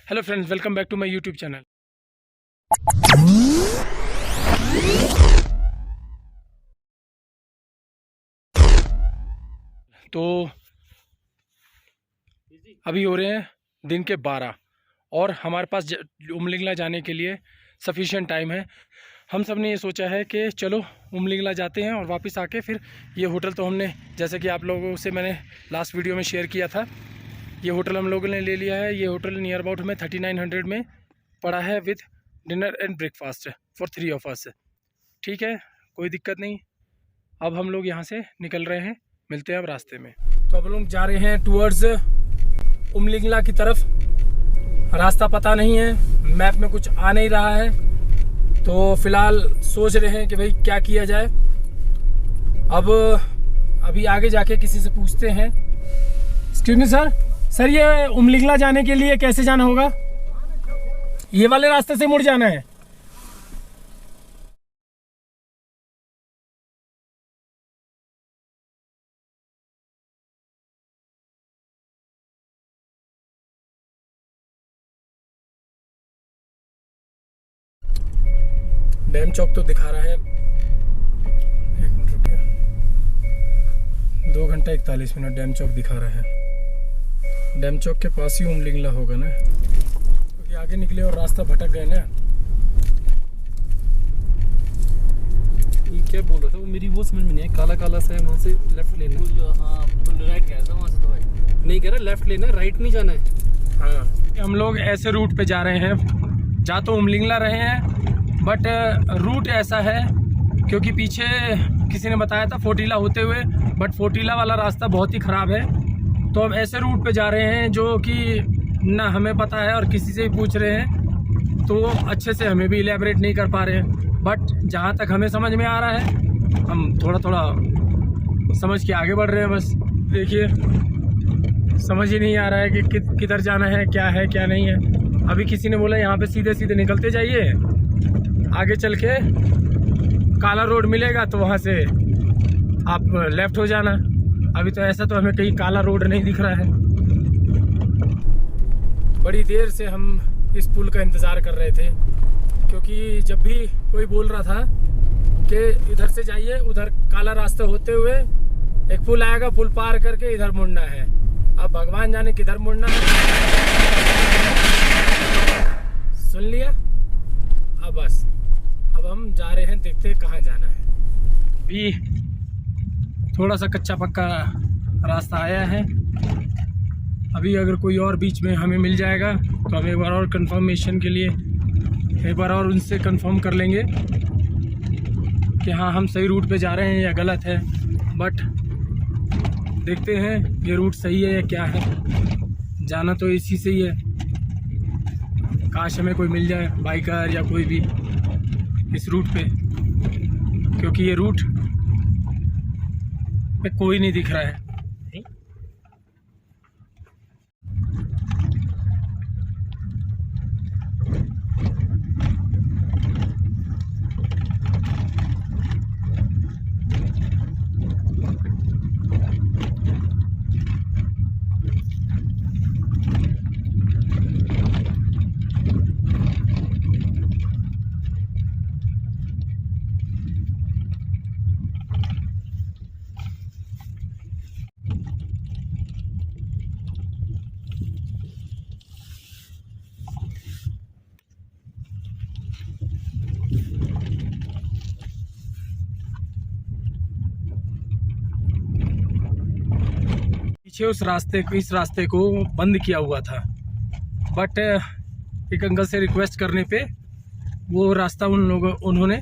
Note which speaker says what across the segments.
Speaker 1: Hello friends, welcome back to my YouTube channel. तो अभी हो रहे हैं दिन के 12 और हमारे पास उमलिंगला जाने के लिए सफिशिएंट टाइम है। हम सब ने ये सोचा है कि चलो उमलिंगला जाते हैं और वापस आके फिर ये होटल, तो हमने जैसे कि आप लोगों से मैंने लास्ट वीडियो में शेयर किया था, ये होटल हम लोगों ने ले लिया है। ये होटल नियर अबाउट में 3900 में पड़ा है with dinner and breakfast for 3 of us. ठीक है, कोई दिक्कत नहीं। अब हम लोग यहाँ से निकल रहे हैं, मिलते हैं अब रास्ते में। तो अब लोग जा रहे हैं टूवर्ड्स उमलिंगला की तरफ। रास्ता पता नहीं है, मैप में कुछ आ नहीं रहा है, तो फिलहाल सोच रहे हैं कि भाई क्या किया जाए। अब अभी आगे जाके किसी से पूछते हैं। एक्सक्यूज मी सर, ये उमलिंगला जाने के लिए कैसे जाना होगा? ये वाले रास्ते से मुड़ जाना है। डैम चौक तो दिखा रहा है, 1 मिनट रुकिए, 2 घंटा 41 मिनट डैम चौक दिखा रहा है। डैम चौक के पास ही उमलिंगला होगा ना, क्योंकि आगे निकले और रास्ता भटक गए ना।
Speaker 2: ये क्या बोल रहा था वो, मेरी वो समझ में नहीं है। काला काला सा है, वहाँ से लेफ्ट लेना है। हाँ, राइट कह रहा था वहाँ से, तो भाई नहीं कह रहा लेफ्ट लेना है, राइट नहीं जाना है।
Speaker 1: हाँ, हम लोग ऐसे रूट पे जा रहे हैं, जा तो उमलिंगला रहे हैं, बट रूट ऐसा है क्योंकि पीछे किसी ने बताया था फोटीला होते हुए, बट फोटीला वाला रास्ता बहुत ही ख़राब है। तो अब ऐसे रूट पे जा रहे हैं जो कि ना हमें पता है और किसी से भी पूछ रहे हैं तो अच्छे से हमें भी इलेबरेट नहीं कर पा रहे हैं। बट जहाँ तक हमें समझ में आ रहा है, हम थोड़ा थोड़ा समझ के आगे बढ़ रहे हैं। बस देखिए, समझ ही नहीं आ रहा है कि किधर जाना है, क्या नहीं है। अभी किसी ने बोला यहाँ पे सीधे सीधे निकलते जाइए, आगे चल के काला रोड मिलेगा तो वहाँ से आप लेफ़्ट हो जाना। अभी तो ऐसा तो हमें कहीं काला रोड नहीं दिख रहा है। बड़ी देर से हम इस पुल का इंतज़ार कर रहे थे, क्योंकि जब भी कोई बोल रहा था कि इधर से जाइए, उधर काला रास्ता होते हुए एक पुल आएगा, पुल पार करके इधर मुड़ना है। अब भगवान जाने किधर मुड़ना है। सुन लिया, अब बस अब हम जा रहे हैं, देखते हैं कहाँ जाना है। अभी थोड़ा सा कच्चा पक्का रास्ता आया है। अभी अगर कोई और बीच में हमें मिल जाएगा तो हम एक बार और कंफर्मेशन के लिए एक बार और उनसे कंफर्म कर लेंगे कि हाँ हम सही रूट पे जा रहे हैं या गलत है। बट देखते हैं ये रूट सही है या क्या है। जाना तो इसी से ही है। काश हमें कोई मिल जाए, बाइकर या कोई भी, इस रूट पे, क्योंकि ये रूट पे कोई नहीं दिख रहा है। पीछे इस रास्ते को बंद किया हुआ था, बट एक अंकल से रिक्वेस्ट करने पे वो रास्ता उन्होंने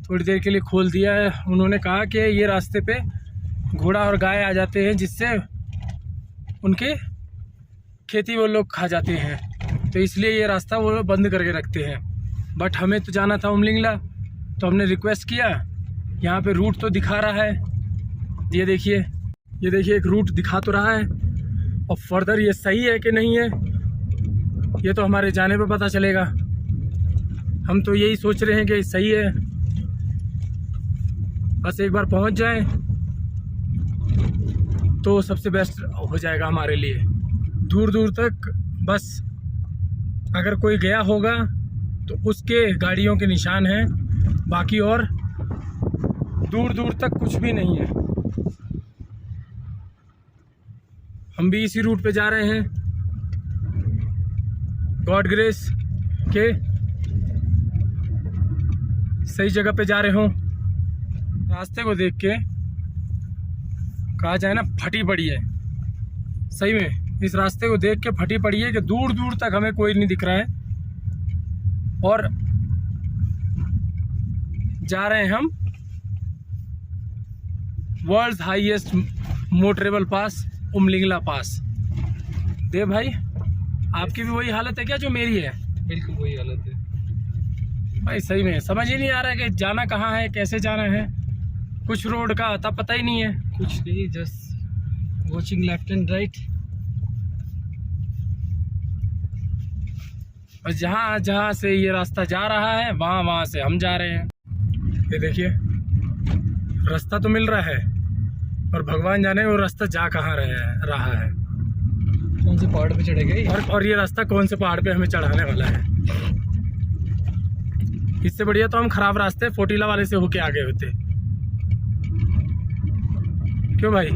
Speaker 1: थोड़ी देर के लिए खोल दिया है। उन्होंने कहा कि ये रास्ते पे घोड़ा और गाय आ जाते हैं, जिससे उनके खेती वो लोग खा जाते हैं, तो इसलिए ये रास्ता वो बंद करके रखते हैं। बट हमें तो जाना था उमलिंगला, तो हमने रिक्वेस्ट किया। यहाँ पे रूट तो दिखा रहा है, ये देखिए एक रूट दिखा तो रहा है, और फर्दर ये सही है कि नहीं है ये तो हमारे जाने पे पता चलेगा। हम तो यही सोच रहे हैं कि सही है, बस एक बार पहुंच जाए तो सबसे बेस्ट हो जाएगा हमारे लिए। दूर दूर तक बस अगर कोई गया होगा तो उसके गाड़ियों के निशान हैं, बाकी और दूर दूर तक कुछ भी नहीं है। हम भी इसी रूट पे जा रहे हैं, गॉड ग्रेस के सही जगह पे जा रहे हो। रास्ते को देख के कहा जाए ना फटी पड़ी है, सही में इस रास्ते को देख के फटी पड़ी है कि दूर दूर तक हमें कोई नहीं दिख रहा है। और जा रहे हैं हम world highest motorable pass, Umlingla pass. Dev भाई, आपकी भी वही हालत है क्या जो मेरी है?
Speaker 2: बिल्कुल वही हालत है
Speaker 1: भाई, सही में समझ ही नहीं आ रहा है कि जाना कहाँ है, कैसे जाना है। कुछ रोड का आता पता ही नहीं है।
Speaker 2: कुछ नहीं, just watching left and right.
Speaker 1: और जहाँ जहाँ से ये रास्ता जा रहा है वहाँ से हम जा रहे हैं। ये देखिए, रास्ता तो मिल रहा है और भगवान जाने वो रास्ता जा कहाँ रहा है।
Speaker 2: कौन से पहाड़ पे चढ़े गए
Speaker 1: और ये रास्ता कौन से पहाड़ पे हमें चढ़ाने वाला है। इससे बढ़िया तो हम खराब रास्ते फोटीला वाले से होके आ गए होते। क्यों भाई,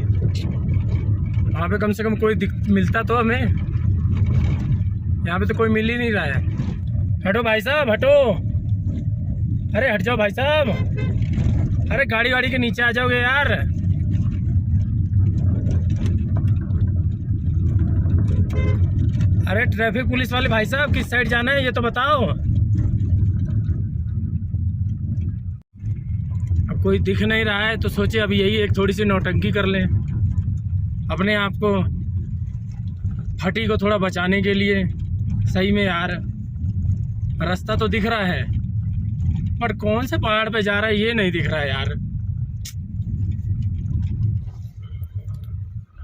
Speaker 1: वहाँ पे कम से कम कोई मिलता तो हमें, यहाँ पे तो कोई मिल ही नहीं रहा है। हटो भाई साहब, हटो, अरे हट जाओ भाई साहब, अरे गाड़ी के नीचे आ जाओगे यार। अरे ट्रैफिक पुलिस वाले भाई साहब, किस साइड जाना है ये तो बताओ। अब कोई दिख नहीं रहा है तो सोचे अभी यही एक थोड़ी सी नौटंकी कर लें अपने आप को, फटी को थोड़ा बचाने के लिए। सही में यार, रास्ता तो दिख रहा है पर कौन से पहाड़ पे जा रहा है ये नहीं दिख रहा है यार।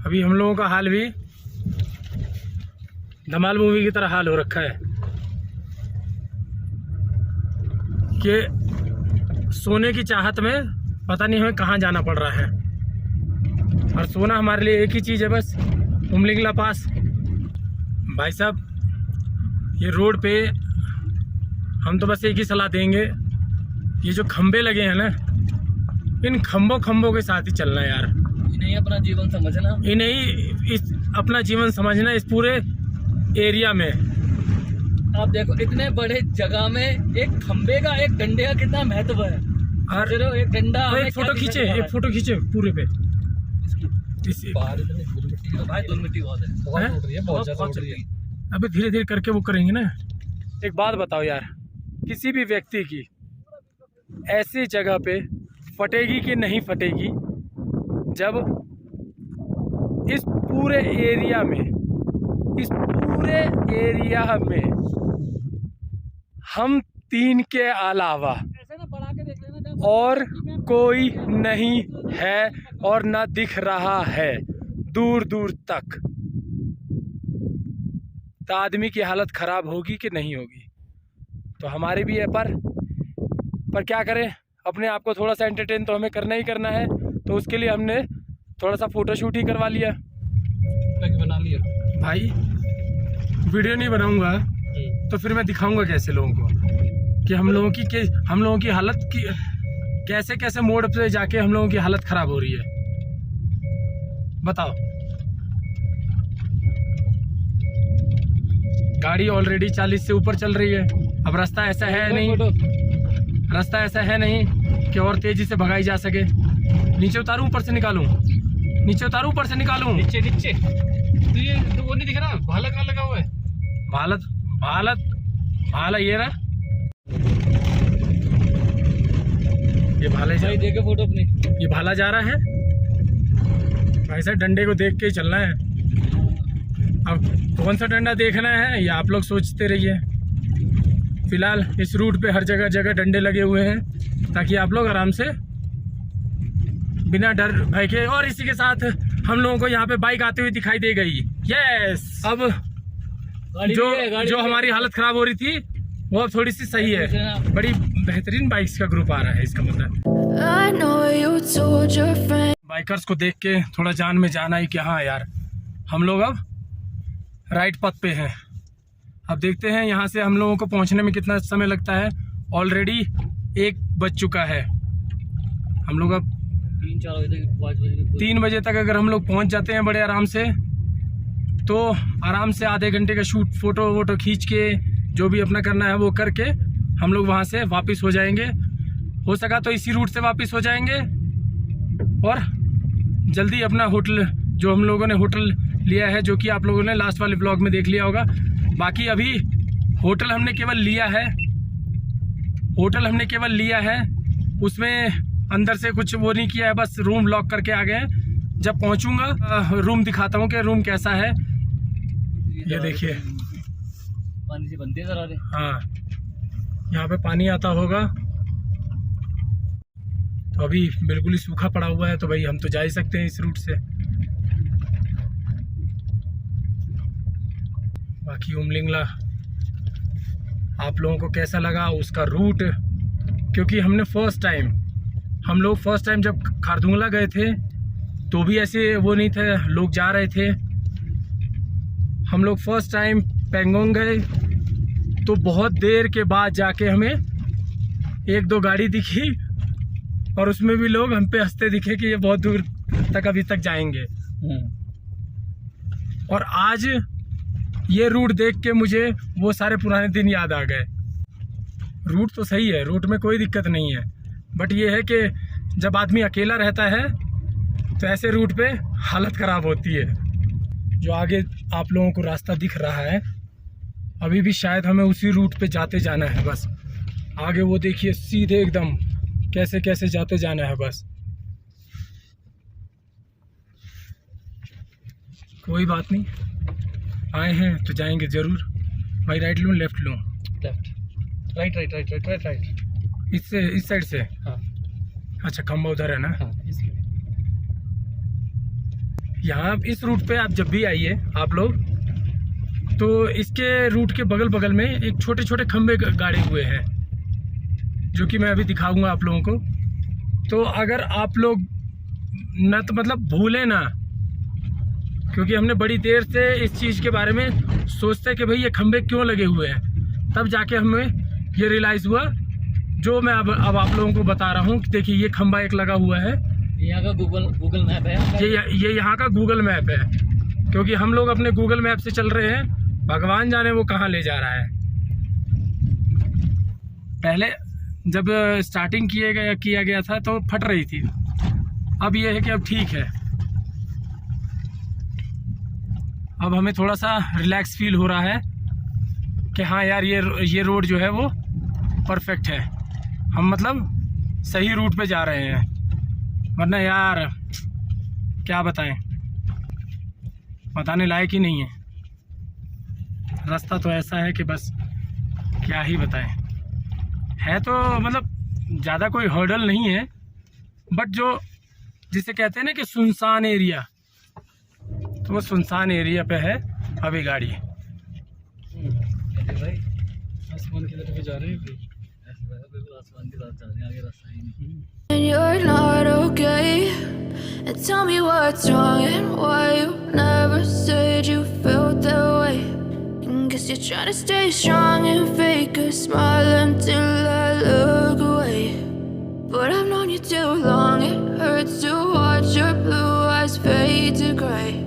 Speaker 1: अभी हम लोगों का हाल भी धमाल मूवी की तरह हाल हो रखा है कि सोने की चाहत में पता नहीं हमें कहाँ जाना पड़ रहा है। और सोना हमारे लिए एक ही चीज़ है बस, उमलिंगला पास। भाई साहब, ये रोड पे हम तो बस एक ही सलाह देंगे, ये जो खंबे लगे हैं ना, इन खंबों के साथ ही चलना है यार।
Speaker 2: इन्हें अपना जीवन समझना,
Speaker 1: अपना जीवन समझना इस पूरे एरिया में।
Speaker 2: आप देखो इतने बड़े जगह में एक खंबे का, एक डंडे का कितना महत्व है।
Speaker 1: और
Speaker 2: एक डंडा,
Speaker 1: एक फोटो खींचे पूरे पे।
Speaker 2: भाई धूल मिट्टी बहुत है, बहुत ज्यादा उड़ रही है।
Speaker 1: अबे धीरे धीरे करके वो करेंगे ना। एक बात बताओ यार, किसी भी व्यक्ति की ऐसी जगह पे फटेगी कि नहीं फटेगी जब इस पूरे एरिया में हम तीन के अलावा और कोई नहीं है और ना दिख रहा है दूर दूर तक, तो आदमी की हालत ख़राब होगी कि नहीं होगी। तो हमारे भी है पर क्या करें, अपने आप को थोड़ा सा एंटरटेन तो हमें करना ही करना है। तो उसके लिए हमने थोड़ा सा फ़ोटोशूट ही करवा लिया,
Speaker 2: बना लिया।
Speaker 1: भाई वीडियो नहीं बनाऊंगा तो फिर मैं दिखाऊंगा कैसे लोगों को कि हम लोगों की हालत की कैसे मोड़ पे जाके हम लोगों की हालत ख़राब हो रही है। बताओ, गाड़ी ऑलरेडी 40 से ऊपर चल रही है। अब रास्ता ऐसा है नहीं कि और तेजी से भगाई जा सके। नीचे उतारूं ऊपर से निकालूं? नीचे
Speaker 2: तो ये तो वो नहीं दिख रहा, भाला कहाँ लगा हुआ है?
Speaker 1: भाला ये रहा, ये भाला
Speaker 2: भाई देखो फोटो अपनी,
Speaker 1: ये भाला जा रहा है भाई साहब। डंडे को देख के ही चलना है। अब कौन सा डंडा देखना है ये आप लोग सोचते रहिए। फिलहाल इस रूट पे हर जगह डंडे लगे हुए हैं ताकि आप लोग आराम से बिना डर भय के। और इसी के साथ हम लोगों को यहाँ पे बाइक आते हुए दिखाई दे गई। यस, अब जो हमारी हालत खराब हो रही थी वो अब थोड़ी सी सही है। बड़ी बेहतरीन बाइक्स का ग्रुप आ रहा है, इसका मतलब बाइकर्स को देख के थोड़ा जान में जान आई कि हाँ यार, हम लोग अब राइट पथ पे हैं। अब देखते हैं यहाँ से हम लोगों को पहुँचने में कितना समय लगता है। ऑलरेडी 1 बज चुका है। हम लोग अब
Speaker 2: 3-4 बजे तक 5 बजे
Speaker 1: 3 बजे तक अगर हम लोग पहुँच जाते हैं बड़े आराम से, तो आराम से आधे घंटे का शूट फ़ोटो वोटो खींच के जो भी अपना करना है वो करके हम लोग वहाँ से वापस हो जाएंगे। हो सका तो इसी रूट से वापस हो जाएंगे और जल्दी अपना होटल, जो हम लोगों ने होटल लिया है, जो कि आप लोगों ने लास्ट वाले ब्लॉग में देख लिया होगा। बाकी अभी होटल हमने केवल लिया है, उसमें अंदर से कुछ वो नहीं किया है, बस रूम लॉक करके आ गए हैं। जब पहुंचूंगा रूम दिखाता हूँ कि रूम कैसा है। ये देखिए
Speaker 2: पानी से बनते जरा।
Speaker 1: हाँ, यहाँ पे पानी आता होगा। तो अभी बिल्कुल ही सूखा पड़ा हुआ है, तो भाई हम तो जा ही सकते हैं इस रूट से। बाकी उमलिंगला आप लोगों को कैसा लगा उसका रूट, क्योंकि हम लोग फर्स्ट टाइम जब खारदुंगला गए थे तो भी ऐसे वो नहीं थे, लोग जा रहे थे। हम लोग फर्स्ट टाइम पेंगोंग गए तो बहुत देर के बाद जाके हमें 1-2 गाड़ी दिखी और उसमें भी लोग हम पे हंसते दिखे कि ये बहुत दूर तक अभी तक जाएंगे। और आज ये रूट देख के मुझे वो सारे पुराने दिन याद आ गए। रूट तो सही है, रूट में कोई दिक्कत नहीं है, बट ये है कि जब आदमी अकेला रहता है तो ऐसे रूट पे हालत ख़राब होती है। जो आगे आप लोगों को रास्ता दिख रहा है, अभी भी शायद हमें उसी रूट पे जाते जाना है। बस आगे वो देखिए सीधे एकदम कैसे कैसे जाते जाना है बस। कोई बात नहीं, आए हैं तो जाएंगे ज़रूर। भाई राइट लूँ लेफ़्ट लूँ?
Speaker 2: लेफ्ट। राइट।
Speaker 1: इस साइड से?
Speaker 2: हाँ।
Speaker 1: अच्छा, खंबा उधर है ना?
Speaker 2: हाँ, इसलिए
Speaker 1: यहाँ इस रूट पे आप जब भी आइए आप लोग, तो इसके रूट के बगल बगल में एक छोटे छोटे खंबे गाड़े हुए हैं, जो कि मैं अभी दिखाऊंगा आप लोगों को। तो अगर आप लोग न तो मतलब भूलें ना, क्योंकि हमने बड़ी देर से इस चीज़ के बारे में सोचते कि भाई ये खंबे क्यों लगे हुए हैं, तब जाके हमें ये रियलाइज़ हुआ, जो मैं अब आप लोगों को बता रहा हूँ। देखिए ये खंबा एक लगा हुआ है,
Speaker 2: यहाँ का गूगल मैप है।
Speaker 1: ये यहाँ का गूगल मैप है, क्योंकि हम लोग अपने गूगल मैप से चल रहे हैं, भगवान जाने वो कहाँ ले जा रहा है। पहले जब स्टार्टिंग किया गया था तो फट रही थी, अब ये है कि अब ठीक है। अब हमें थोड़ा सा रिलैक्स फील हो रहा है कि हाँ यार ये रोड जो है वो परफेक्ट है, हम मतलब सही रूट पे जा रहे हैं। वरना यार क्या बताएं, बताने लायक ही नहीं है। रास्ता तो ऐसा है कि बस क्या ही बताएं। है तो मतलब ज़्यादा कोई हर्डल नहीं है, बट जो जिसे कहते हैं ना कि सुनसान एरिया, तो वो सुनसान एरिया पे है अभी गाड़ी।
Speaker 2: भाई आसमान की तरफ जा रहे हैं, बिल्कुल आसमान की तरफ जा रहे हैं, आगे रास्ता ही नहीं।
Speaker 3: And you're not okay, and tell me what's wrong and why you never said you felt that way. And guess you're trying to stay strong and fake a smile until I look away. But I've known you too long, it hurts to watch your blue eyes fade to gray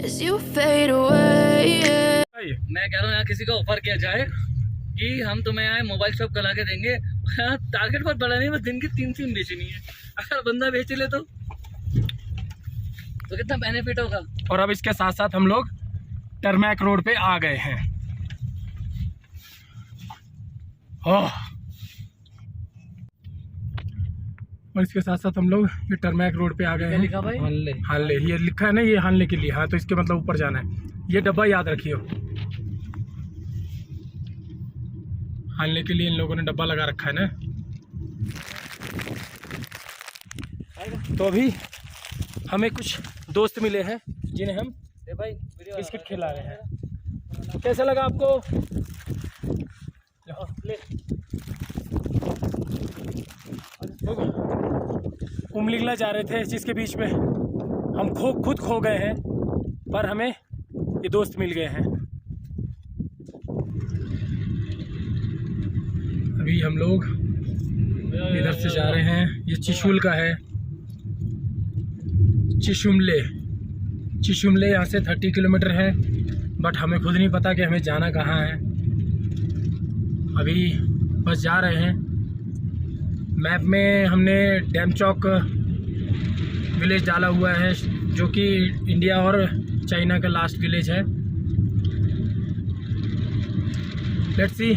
Speaker 3: as you fade away.
Speaker 2: मैं कह रहा हूँ यहाँ किसी का offer किया जाए कि हम तुम्हें यहाँ मोबाइल शॉप करा के देंगे। यहाँ टारगेट बहुत बड़ा नहीं, बस दिन की 3 सिम बेचनी है। अगर बंदा बेच ले तो कितना बेनिफिट होगा।
Speaker 1: और अब इसके साथ साथ हम लोग टरमैक रोड पे आ गए हैं। और इसके साथ साथ हम लोग ये टरमैक रोड पे आ गए हैं।
Speaker 2: लिखा भाई?
Speaker 1: हानले, ये लिखा है ना, ये हानले के लिए। हाँ, तो इसके मतलब ऊपर जाना है। ये डब्बा याद रखियो, हानले के लिए इन लोगों ने डब्बा लगा रखा है ना। तो अभी हमें कुछ दोस्त मिले हैं जिन्हें हम बिस्किट खिला रहे हैं। कैसा लगा आपको? उमलिंगला जा रहे थे, जिसके बीच में हम खुद खो गए हैं, पर हमें ये दोस्त मिल गए हैं। अभी हम लोग इधर से जा रहे हैं। ये चिशुल का है, चिशुमले यहाँ से 30 किलोमीटर है, बट हमें खुद नहीं पता कि हमें जाना कहाँ है। अभी बस जा रहे हैं। मैप में हमने डैमचौक विलेज डाला हुआ है, जो कि इंडिया और चाइना का लास्ट विलेज है। लेट्स सी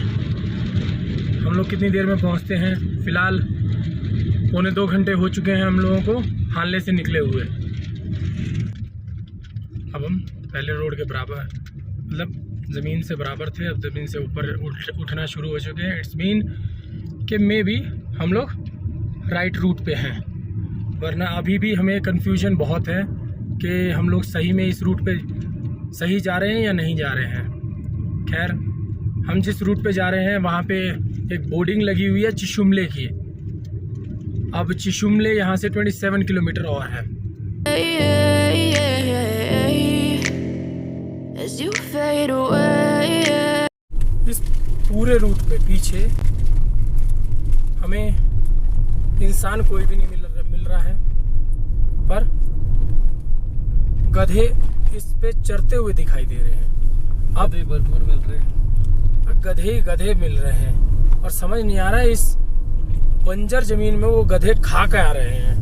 Speaker 1: हम लोग कितनी देर में पहुंचते हैं। फ़िलहाल 1.25 घंटे हो चुके हैं हम लोगों को हानले से निकले हुए। अब हम पहले रोड के बराबर, मतलब ज़मीन से बराबर थे, अब ज़मीन से ऊपर उठना शुरू हो चुके हैं। इट्स मीन कि मे भी हम लोग राइट रूट पे हैं, वरना अभी भी हमें कन्फ्यूजन बहुत है कि हम लोग सही में इस रूट पे सही जा रहे हैं या नहीं जा रहे हैं। खैर, हम जिस रूट पे जा रहे हैं वहाँ पे एक बोर्डिंग लगी हुई है चिशुमले की। अब चिशुमले यहाँ से 27 किलोमीटर और है। इस पूरे रूट पे पीछे हमें इंसान कोई भी नहीं मिल रहा है, पर गधे इस पे चढ़ते हुए दिखाई दे रहे हैं। अब
Speaker 2: भरपूर मिल रहे हैं,
Speaker 1: गधे मिल रहे हैं, और समझ नहीं आ रहा है इस बंजर जमीन में वो गधे खा के आ रहे हैं।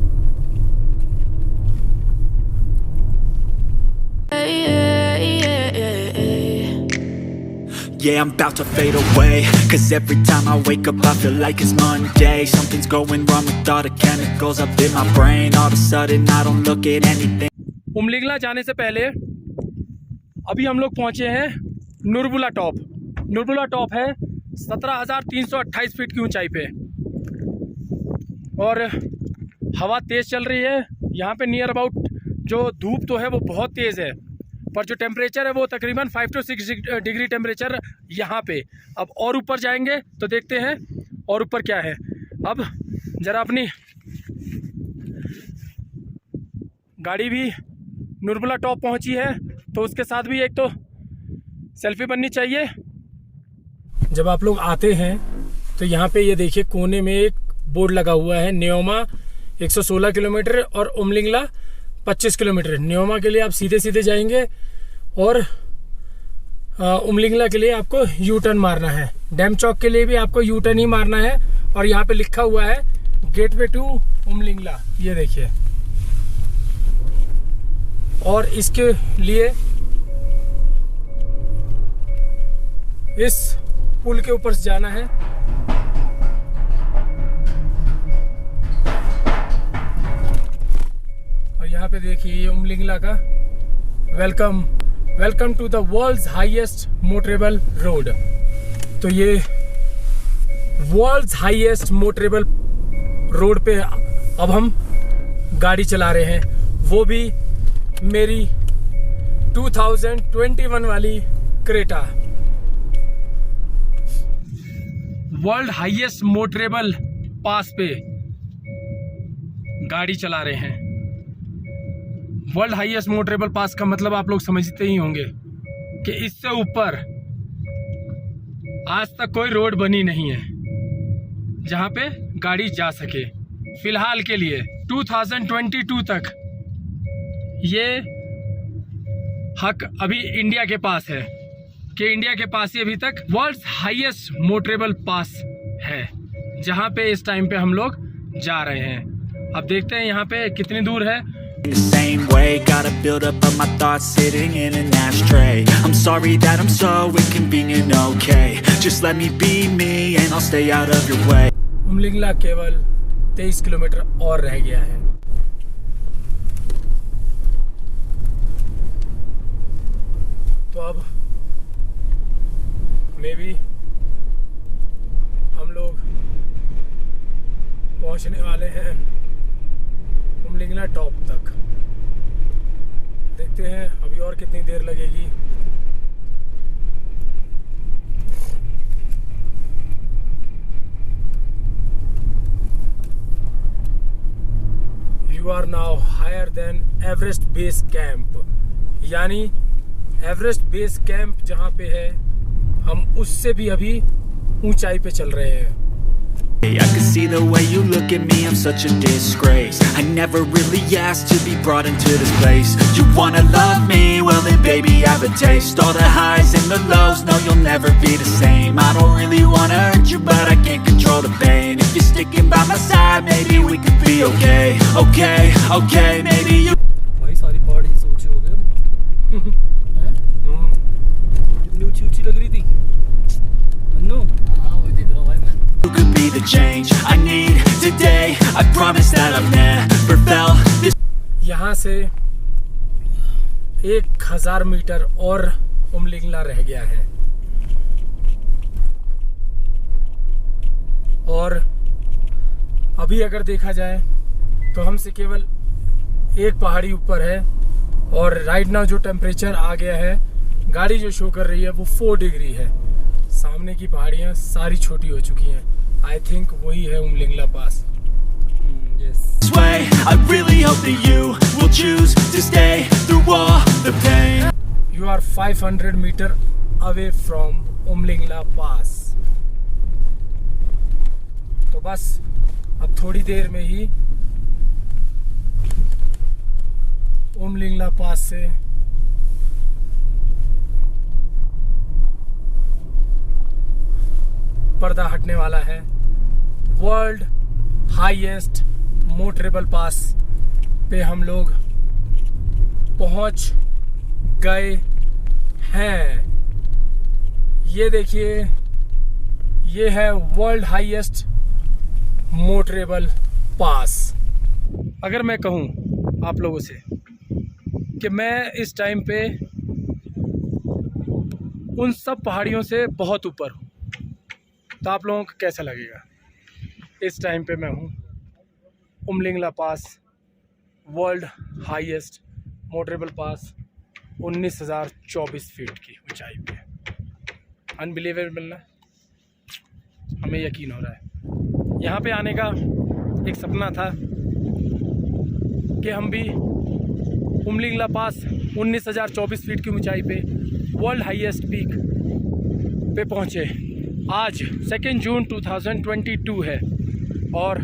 Speaker 4: Yeah, I'm about to fade away, 'cause every time I wake up I feel like it's Monday. Something's going wrong with all the chemicals up in my brain. All of a sudden I don't look at anything.
Speaker 1: Umling La जाने से पहले अभी हम लोग पहुंचे हैं नुरबुला top. नुरबुला top है 17,328 feet की ऊंचाई पे, और हवा तेज़ चल रही है। यहाँ पे नियर अबाउट जो धूप तो है वो बहुत तेज़ है, पर जो टेम्परेचर है वो तकरीबन 5 to 6 डिग्री टेम्परेचर यहाँ पे। अब और ऊपर जाएंगे तो देखते हैं और ऊपर क्या है। अब ज़रा अपनी गाड़ी भी नुरबुला टॉप पहुँची है, तो उसके साथ भी एक तो सेल्फी बननी चाहिए। जब आप लोग आते हैं तो यहाँ पे ये देखिए कोने में एक बोर्ड लगा हुआ है, न्योमा 116 किलोमीटर और उमलिंगला 25 किलोमीटर। न्योमा के लिए आप सीधे सीधे जाएंगे और उमलिंगला के लिए आपको यू टर्न मारना है। डैमचौक के लिए भी आपको यू टर्न ही मारना है, और यहाँ पे लिखा हुआ है गेटवे टू उमलिंगला, ये देखिए। और इसके लिए इस पुल के ऊपर से जाना है। और यहाँ पे देखिए ये उमलिंगला का welcome to the world's highest motorable road. तो ये वर्ल्ड्स हाईएस्ट मोटरेबल रोड पे अब हम गाड़ी चला रहे हैं, वो भी मेरी 2021 वाली क्रेटा। वर्ल्ड हाईएस्ट मोटरेबल पास पे गाड़ी चला रहे हैं। वर्ल्ड हाईएस्ट मोटरेबल पास का मतलब आप लोग समझते ही होंगे कि इससे ऊपर आज तक कोई रोड बनी नहीं है जहां पे गाड़ी जा सके। फिलहाल के लिए 2022 तक ये हक अभी इंडिया के पास है कि इंडिया के पास ही अभी तक वर्ल्ड हाईएस्ट मोटरेबल पास है, जहां पे इस टाइम पे हम लोग जा रहे हैं। अब देखते हैं यहाँ पे कितनी दूर है।
Speaker 4: In the same way, gotta build up of my thoughts sitting in an ashtray. I'm sorry that I'm so inconvenient, okay? Just let me be me and I'll stay out of your way.
Speaker 1: Umling La केवल 23 kilometre और रह गया है। तो अब मे भी हम लोग पहुंचने वाले हैं उमलिंगला टॉप तक। देखते हैं अभी और कितनी देर लगेगी। You are now higher than Everest base camp, यानी एवरेस्ट बेस कैंप जहाँ पे है हम उससे भी अभी ऊंचाई पे चल रहे हैं।
Speaker 4: I can see the way you look at me, I'm such a disgrace. I never really asked to be brought into this place. You wanna love me? Well then baby I have a taste. All the highs and the lows, no you'll never be the same. I don't really wanna hurt you but I can't control the pain. If you're sticking by my side, maybe we could be okay. Okay, okay, maybe you
Speaker 2: भाई सारी पहाड़ी से ऊंची हो गए हैं? कितनी ऊंची लग रही थी अन्नू? हाँ वही देख रहा हूँ भाई मैं।
Speaker 4: could be the change I need today. I promise that I've never felt this.
Speaker 1: यहाँ से 1000 मीटर और उमलिंगला रह गया है और अभी अगर देखा जाए तो हमसे केवल एक पहाड़ी ऊपर है और राइट नाउ जो टेम्परेचर आ गया है, गाड़ी जो शो कर रही है वो 4 डिग्री है। सामने की पहाड़ियाँ सारी छोटी हो चुकी हैं। आई थिंक वही है उमलिंगला पास।
Speaker 4: This way, I really hope that you will choose to stay through all the pain.
Speaker 1: You are 500 meter away from Umling La पास। तो बस अब थोड़ी देर में ही उमलिंगला पास से पर्दा हटने वाला है। वर्ल्ड हाईएस्ट मोटरेबल पास पे हम लोग पहुंच गए हैं। ये देखिए, ये है वर्ल्ड हाईएस्ट मोटरेबल पास। अगर मैं कहूं आप लोगों से कि मैं इस टाइम पे उन सब पहाड़ियों से बहुत ऊपर हूं, तो आप लोगों को कैसा लगेगा? इस टाइम पे मैं हूँ Umlingla pass, world highest motorable pass, 19,024 feet की ऊंचाई पे। अनबिलीवेबल ना, हमें यकीन हो रहा है। यहाँ पे आने का एक सपना था कि हम भी उमलिंगला पास 19,024 फीट की ऊंचाई पे वर्ल्ड हाईएस्ट पीक पे पहुँचे। आज 2 जून 2022 है और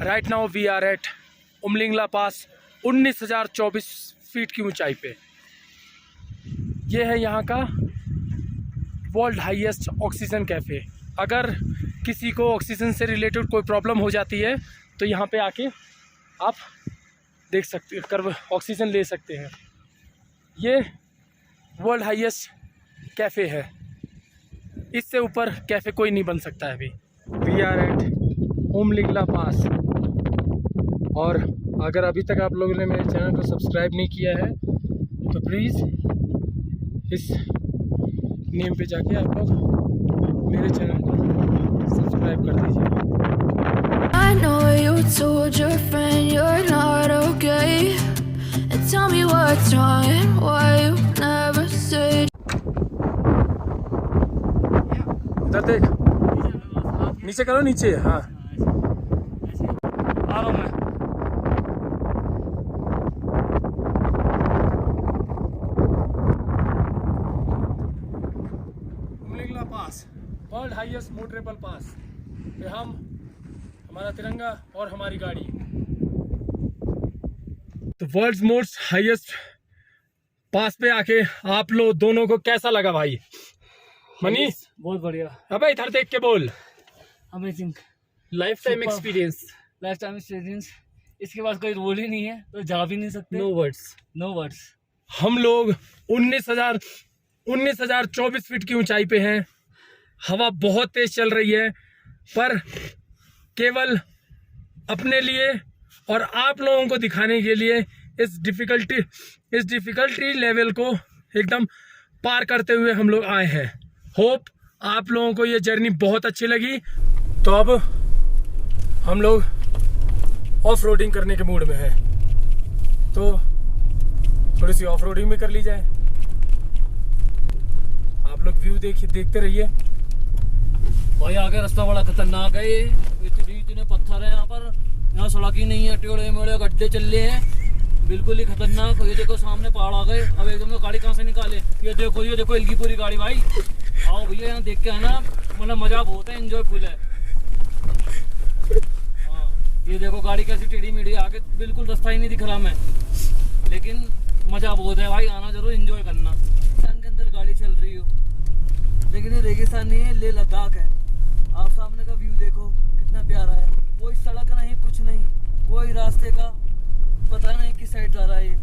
Speaker 1: right now we are at Umlingla pass 19,024 feet की ऊंचाई पे। ये है यहाँ का वर्ल्ड हाईएस्ट ऑक्सीजन कैफ़े। अगर किसी को ऑक्सीजन से रिलेटेड कोई प्रॉब्लम हो जाती है तो यहाँ पे आके आप देख सकते ऑक्सीजन ले सकते हैं। ये वर्ल्ड हाईएस्ट कैफ़े है, इससे ऊपर कैफ़े कोई नहीं बन सकता है अभी। वी आर एट उमलिंगला पास। और अगर अभी तक आप लोगों ने मेरे चैनल को सब्सक्राइब नहीं किया है तो प्लीज़ इस नेम पे जाके आप लोग मेरे चैनल को सब्सक्राइब कर दीजिए।
Speaker 3: I know you told your friend you're not okay, and tell me what's wrong and why you never said.
Speaker 1: इधर देख, नीचे करो, नीचे। हाँ
Speaker 2: आ रहा हूँ मैं।
Speaker 1: Umling La pass, world highest motorable पास पे हम, हमारा तिरंगा और हमारी गाड़ी। तो वर्ल्ड्स मोस्ट हाईएस्ट पास पे आके आप लोग दोनों को कैसा लगा भाई? मनी
Speaker 2: बहुत बढ़िया।
Speaker 1: अबे इधर देख के बोल।
Speaker 2: Amazing,
Speaker 1: life time experience.
Speaker 2: Life time experience. इसके पास कोई रोल ही नहीं है तो जा भी नहीं सकते।
Speaker 1: No words,
Speaker 2: no words.
Speaker 1: हम लोग 19,024 फीट की ऊंचाई पे हैं। हवा बहुत तेज चल रही है, पर केवल अपने लिए और आप लोगों को दिखाने के लिए इस डिफ़िकल्टी लेवल को एकदम पार करते हुए हम लोग आए हैं। होप आप लोगों को ये जर्नी बहुत अच्छी लगी। तो अब हम लोग ऑफ रोडिंग करने के मूड में हैं, तो थोड़ी सी ऑफ रोडिंग भी कर ली जाए। आप लोग व्यू देखते रहिए।
Speaker 2: भाई आगे रास्ता बड़ा खतरनाक है। ये इतने पत्थर है यहाँ पर, यहाँ सड़क ही नहीं है, टेढ़े मेढ़े गड्ढे चल रहे हैं, बिल्कुल ही खतरनाक। ये देखो सामने पहाड़ आ गए। अब एकदम तो गाड़ी कहाँ से निकाले? ये देखो इनकी पूरी गाड़ी। भाई आओ भैया यहाँ देख के आना, मतलब मजा बहुत है, एंजॉय फुल है। ये देखो गाड़ी कैसी टेढ़ी मेढ़ी, आगे बिल्कुल रास्ता ही नहीं दिख रहा मैं, लेकिन मज़ा बहुत है भाई, आना जरूर, एंजॉय करना। रेगिस्तान के अंदर गाड़ी चल रही हो, लेकिन ये रेगिस्तान नहीं है, लेह लद्दाख है। आप सामने का व्यू देखो कितना प्यारा है, कोई सड़क नहीं, कुछ नहीं, कोई रास्ते का पता नहीं किस साइड जा रहा है ये।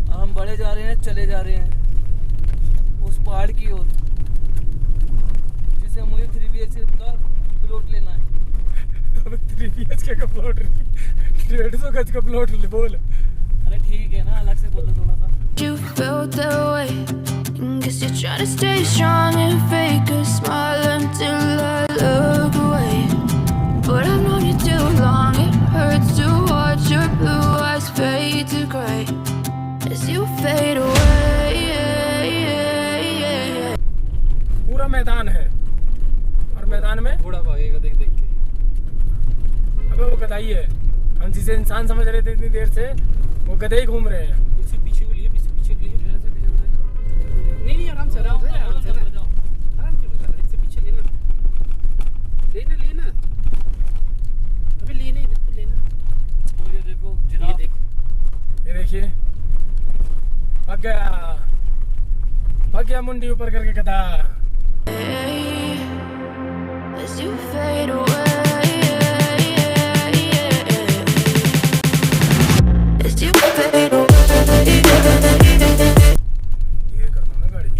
Speaker 2: अब हम बढ़े जा रहे हैं, चले जा रहे हैं उस पहाड़ की ओर, जिसे मुझे 3 BHK का प्लॉट लेना है।
Speaker 1: 3 BHK का प्लॉट, 150 गज का प्लॉट बोल।
Speaker 2: अरे ठीक है ना, अलग से बोलो थोड़ा सा।
Speaker 3: You felt that way. Guess you're trying to stay strong and fake a smile until I look away. But I've known you too long, it hurts to watch your blue eyes fade to gray as you fade away.
Speaker 1: पूरा मैदान है और मैदान में
Speaker 2: घोड़ा भागेगा देख देख के।
Speaker 1: अबे वो गधाई है, हम जिसे इंसान समझ रहे थे इतनी देर से, वो गधे ही घूम रहे हैं।
Speaker 2: उससे पीछे को लिए, पीछे पीछे लिए, मेरे से पीछे
Speaker 5: नहीं नहीं, आराम से आराम से आराम से आराम से बता रहा, इससे पीछे लेना लेना लेना, अबे लेना, इधर को लेना।
Speaker 2: और ये देखो
Speaker 5: ये
Speaker 2: जिराफ,
Speaker 5: देखो,
Speaker 1: ये देखिए, भाग गया मुंडी ऊपर करके गधा।
Speaker 3: As you fade away. As you fade away.
Speaker 1: धीरे करना ना गाड़ी,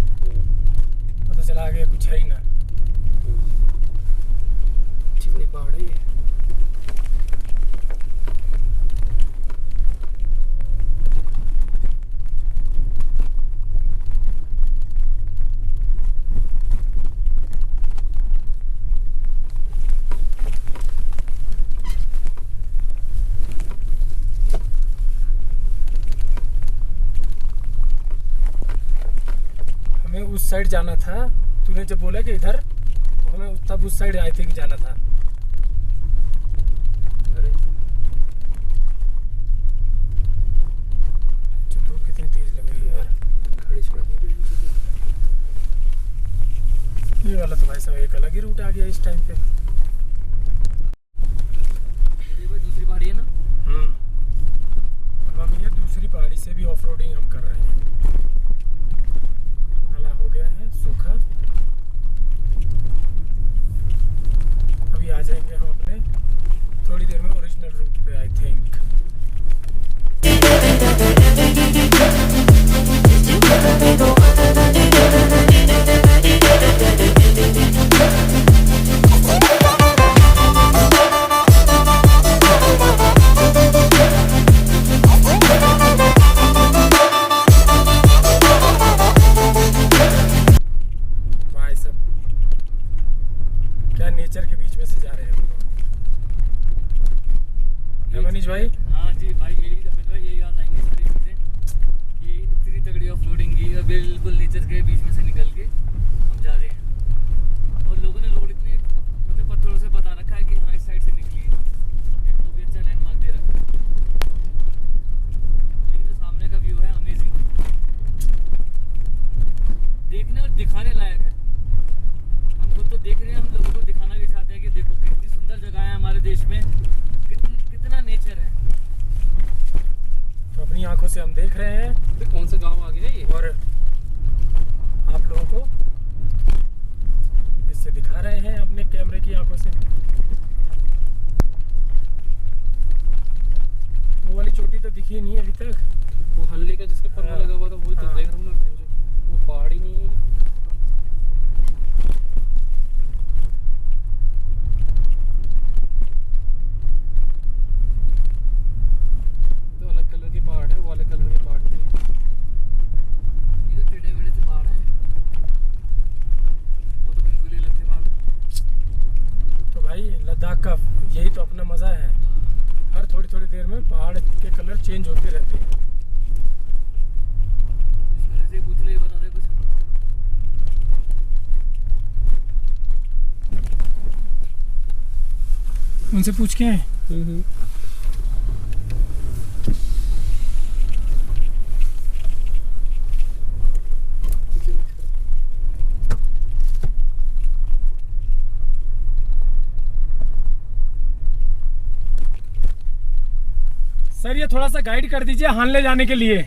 Speaker 1: पता चला आगे कुछ है ही ना।
Speaker 5: कितने पहाड़ है ये।
Speaker 1: हमें उस साइड जाना था, तूने जब बोला कि इधर, तो हमें तब उस साइड आई थिंक जाना था।
Speaker 5: अरे
Speaker 1: जो धूप कितनी तेज लग रही है यार।
Speaker 5: खड़ी छोड़ दी बिल्डिंग से।
Speaker 1: ये वाला तो भाई साहब एक अलग ही रूट आ गया इस टाइम पे।
Speaker 2: ये भाई दूसरी पहाड़ी है ना।
Speaker 1: अब हम ये दूसरी पहाड़ी से भी ऑफ रोडिंग हम कर रहे हैं। नाला हो गया है सूखा, अभी आ जाएंगे हम अपने थोड़ी देर में ओरिजिनल रूट पे आई थिंक। भाई सब क्या नेचर के बीच में से जा रहे हैं हम लोग। है मनीष भाई?
Speaker 2: हाँ जी भाई, यही कपिल भाई, यही याद आएंगे सारी चीज़ें। ये इतनी तगड़ी ऑफ रोडिंग की और बिल्कुल नेचर के बीच में से निकल के हम जा रहे हैं। और लोगों ने रोड इतने मतलब पत्थरों से बता रखा है कि हाँ इस साइड से निकलिए, एक तो भी अच्छा लैंडमार्क दे रखा है। लेकिन जो सामने का व्यू है अमेजिंग, देखने और दिखाने लायक है। हम खुद तो देख रहे हैं, हम लोगों को दिखाना भी चाहते हैं कि देखो कितनी सुंदर जगह है हमारे देश में, कितना नेचर है।
Speaker 1: तो अपनी आंखों से हम देख रहे हैं
Speaker 5: अबे कौन सा गांव आ गया ये।
Speaker 1: और आप लोगों को इससे दिखा रहे हैं अपने कैमरे की आंखों से। वो वाली चोटी तो दिखी नहीं अभी तक।
Speaker 5: वो हल्ले का जिसका पन्ना लगा हुआ था वही तो
Speaker 1: हाँ।
Speaker 5: देख रहा हूँ ना, वो पहाड़ ही नहीं है। तो अलग कलर के पहाड़ है, वो अलग कलर के पहाड़ नहीं है।
Speaker 2: ये तो टेढ़े मेढ़े से पहाड़ हैं, वो तो बिल्कुल ही अलग थे पहाड़।
Speaker 1: तो भाई लद्दाख का यही तो अपना मज़ा है, हर थोड़ी थोड़ी देर में पहाड़ के कलर चेंज होते रहते हैं।
Speaker 2: इस तरह से पूछ ले, बता दे कुछ।
Speaker 1: उनसे पूछ के आए। सर ये थोड़ा सा गाइड कर दीजिए हानले जाने के लिए।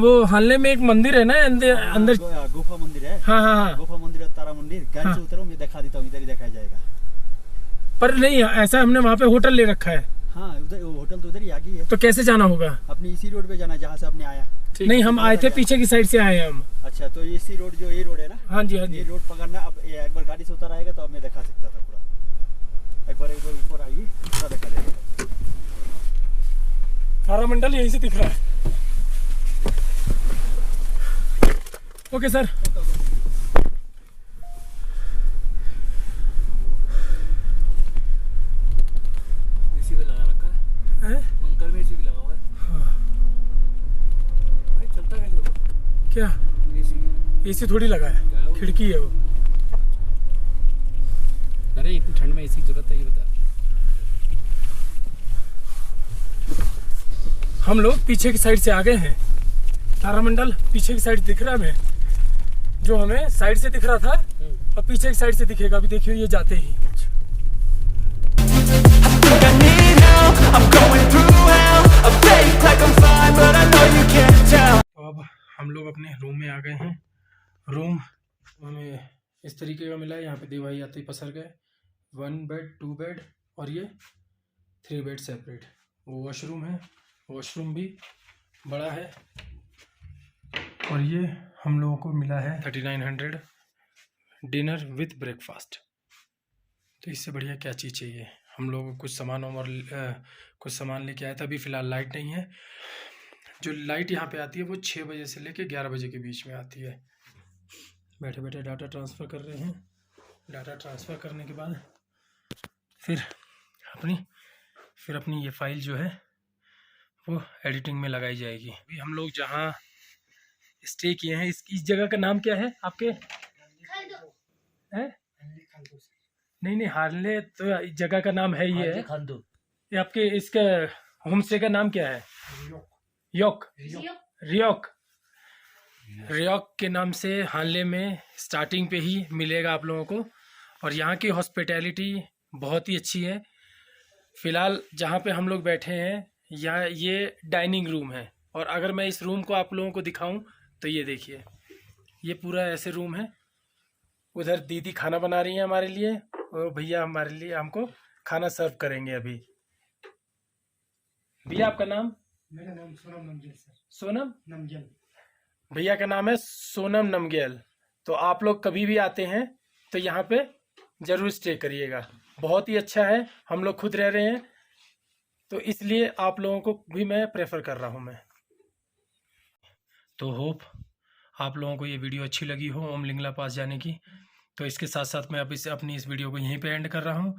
Speaker 1: वो हानले में एक मंदिर है ना अंदर
Speaker 6: गुफा मंदिर है।
Speaker 1: हाँ हाँ हाँ,
Speaker 6: गुफा मंदिर है, तारा मंदिर। गाड़ी से उतरो, मैं दिखा देता हूँ, इधर ही दिखाया जाएगा।
Speaker 1: पर नहीं ऐसा हमने वहाँ पे होटल ले रखा है।
Speaker 6: हाँ उधर होटल तो उधर ही आगे है।
Speaker 1: तो कैसे जाना होगा?
Speaker 6: अपनी इसी रोड पे जाना जहाँ से आपने आया।
Speaker 1: नहीं हम आए थे पीछे की साइड से आए हैं हम।
Speaker 6: अच्छा तो इसी रोड जो ये रोड है ना,
Speaker 1: हाँ जी हाँ
Speaker 6: ये
Speaker 1: जी।
Speaker 6: रोड पकड़ना। अब एक बार गाड़ी से उतर आएगा तो अब मैं दिखा सकता था पूरा। एक बार ऊपर आइए, पूरा दिखा देगा।
Speaker 1: तारामंडल यहीं से दिख रहा है। Okay sir.
Speaker 2: एसी पे लगा रखा है,
Speaker 1: हैं?
Speaker 2: बंकर में एसी भी लगा हुआ है। भाई चलता कैसे होगा
Speaker 1: क्या
Speaker 2: एसी?
Speaker 1: एसी थोड़ी लगा है, खिड़की है वो।
Speaker 5: अरे इतनी ठंड में एसी की जरूरत है ये बता।
Speaker 1: हम लोग पीछे की साइड से आ गए हैं। तारामंडल पीछे की साइड दिख रहा है हमें, जो हमें साइड से दिख रहा था और पीछे की साइड से दिखेगा। अभी देखिए ये जाते ही। तो अब हम लोग अपने रूम में आ गए हैं। रूम हमें इस तरीके का मिला है। यहाँ पे दीवार आते ही पसर गए। 1 बेड 2 बेड और ये 3 बेड सेपरेट। वो वॉशरूम है, वॉशरूम भी बड़ा है। और ये हम लोगों को मिला है 3900 डिनर विथ ब्रेकफास्ट। तो इससे बढ़िया क्या चीज़ चाहिए। हम लोग कुछ सामान और कुछ सामान लेके आए थे। अभी फ़िलहाल लाइट नहीं है। जो लाइट यहाँ पे आती है वो 6 बजे से लेके 11 बजे के बीच में आती है। बैठे बैठे डाटा ट्रांसफ़र कर रहे हैं। डाटा ट्रांसफ़र करने के बाद फिर अपनी ये फाइल जो है वो एडिटिंग में लगाई जाएगी। अभी हम लोग जहाँ स्टे किए हैं इस जगह का नाम क्या है आपके? हैं? नहीं हार्ले तो इस जगह का नाम है ये है। ये आपके इसका होम स्टे का नाम क्या है? रियोक के नाम से हार्ले में स्टार्टिंग पे ही मिलेगा आप लोगों को। और यहाँ की हॉस्पिटैलिटी बहुत ही अच्छी है। फ़िलहाल जहाँ पे हम लोग बैठे हैं यहाँ ये डाइनिंग रूम है। और अगर मैं इस रूम को आप लोगों को दिखाऊं तो ये देखिए, ये पूरा ऐसे रूम है। उधर दीदी खाना बना रही है हमारे लिए और भैया हमारे लिए हमको खाना सर्व करेंगे अभी। भैया आपका नाम?
Speaker 7: मेरा नाम सोनम नमगेल सर।
Speaker 1: सोनम
Speaker 7: नमगेल।
Speaker 1: भैया का नाम है सोनम नमगेल। तो आप लोग कभी भी आते हैं तो यहाँ पे ज़रूर स्टे करिएगा। बहुत ही अच्छा है। हम लोग खुद रह रहे हैं तो इसलिए आप लोगों को भी मैं प्रेफर कर रहा हूँ मैं। तो होप आप लोगों को ये वीडियो अच्छी लगी हो ओमलिंगला पास जाने की। तो इसके साथ साथ मैं अब अपनी इस वीडियो को यहीं पे एंड कर रहा हूँ।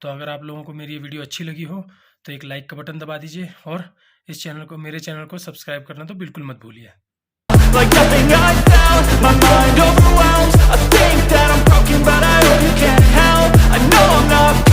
Speaker 1: तो अगर आप लोगों को मेरी ये वीडियो अच्छी लगी हो तो एक लाइक का बटन दबा दीजिए और इस चैनल को मेरे चैनल को सब्सक्राइब करना तो बिल्कुल मत भूलिए।
Speaker 4: Like nothing I found, my mind overwhelms. I think that I'm broken, but I hope you can't help. I know I'm not